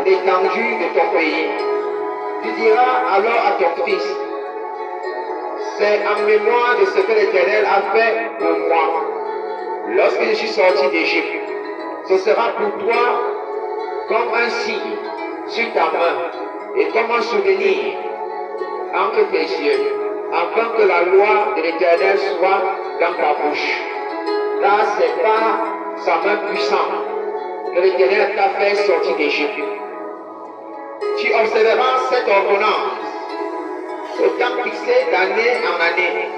l'étendue de ton pays. Tu diras alors à ton fils, c'est en mémoire de ce que l'Éternel a fait pour moi lorsque je suis sorti d'Égypte. Ce sera pour toi comme un signe sur ta main et comme un souvenir entre tes yeux, afin que la loi de l'Éternel soit dans ta bouche. Car c'est par sa main puissante que l'Éternel t'a fait sortir d'Égypte. Tu observeras cette ordonnance au temps fixé d'année en année.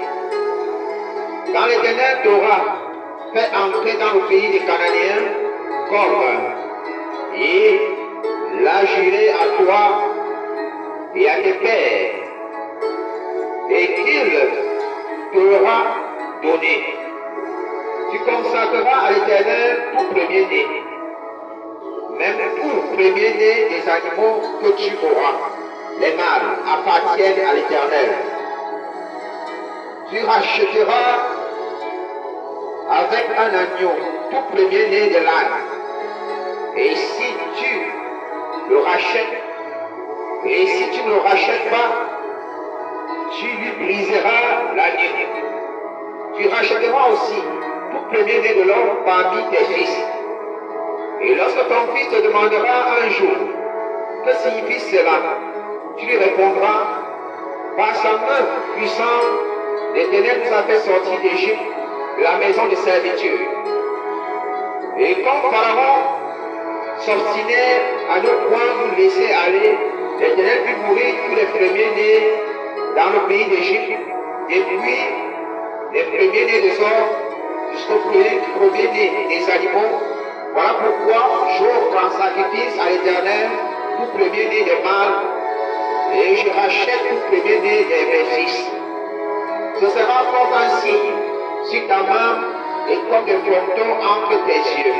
Quand l'Éternel t'aura fait entrer dans le pays des Cananéens, comme il l'a juré à toi et à tes pères, et qu'il t'aura donné. Tu consacreras à l'Éternel tout premier-né, même tout premier-né des animaux que tu auras. Les mâles appartiennent à l'Éternel. Tu rachèteras avec un agneau tout premier-né de l'âne. Et si tu le rachètes, et si tu ne le rachètes pas, tu lui briseras l'agneau. Tu rachèteras aussi tout premier-né de l'homme parmi tes fils. Et lorsque ton fils te demandera un jour, que signifie cela, tu lui répondras, par sa main puissante, l'Éternel nous a fait sortir d'Égypte, la maison de servitude. Et quand Pharaon s'obstinait à ne point nous laisser aller, l'Éternel fit mourir tous les premiers-nés dans le pays d'Égypte, depuis les premiers-nés des hommes jusqu'au premier-né des animaux. Voilà pourquoi j'offre en sacrifice à l'Éternel tout premier-né des mâles, et je rachète tout premier-né de mes fils. Ce sera comme un signe sur ta main et comme des frontons entre tes yeux.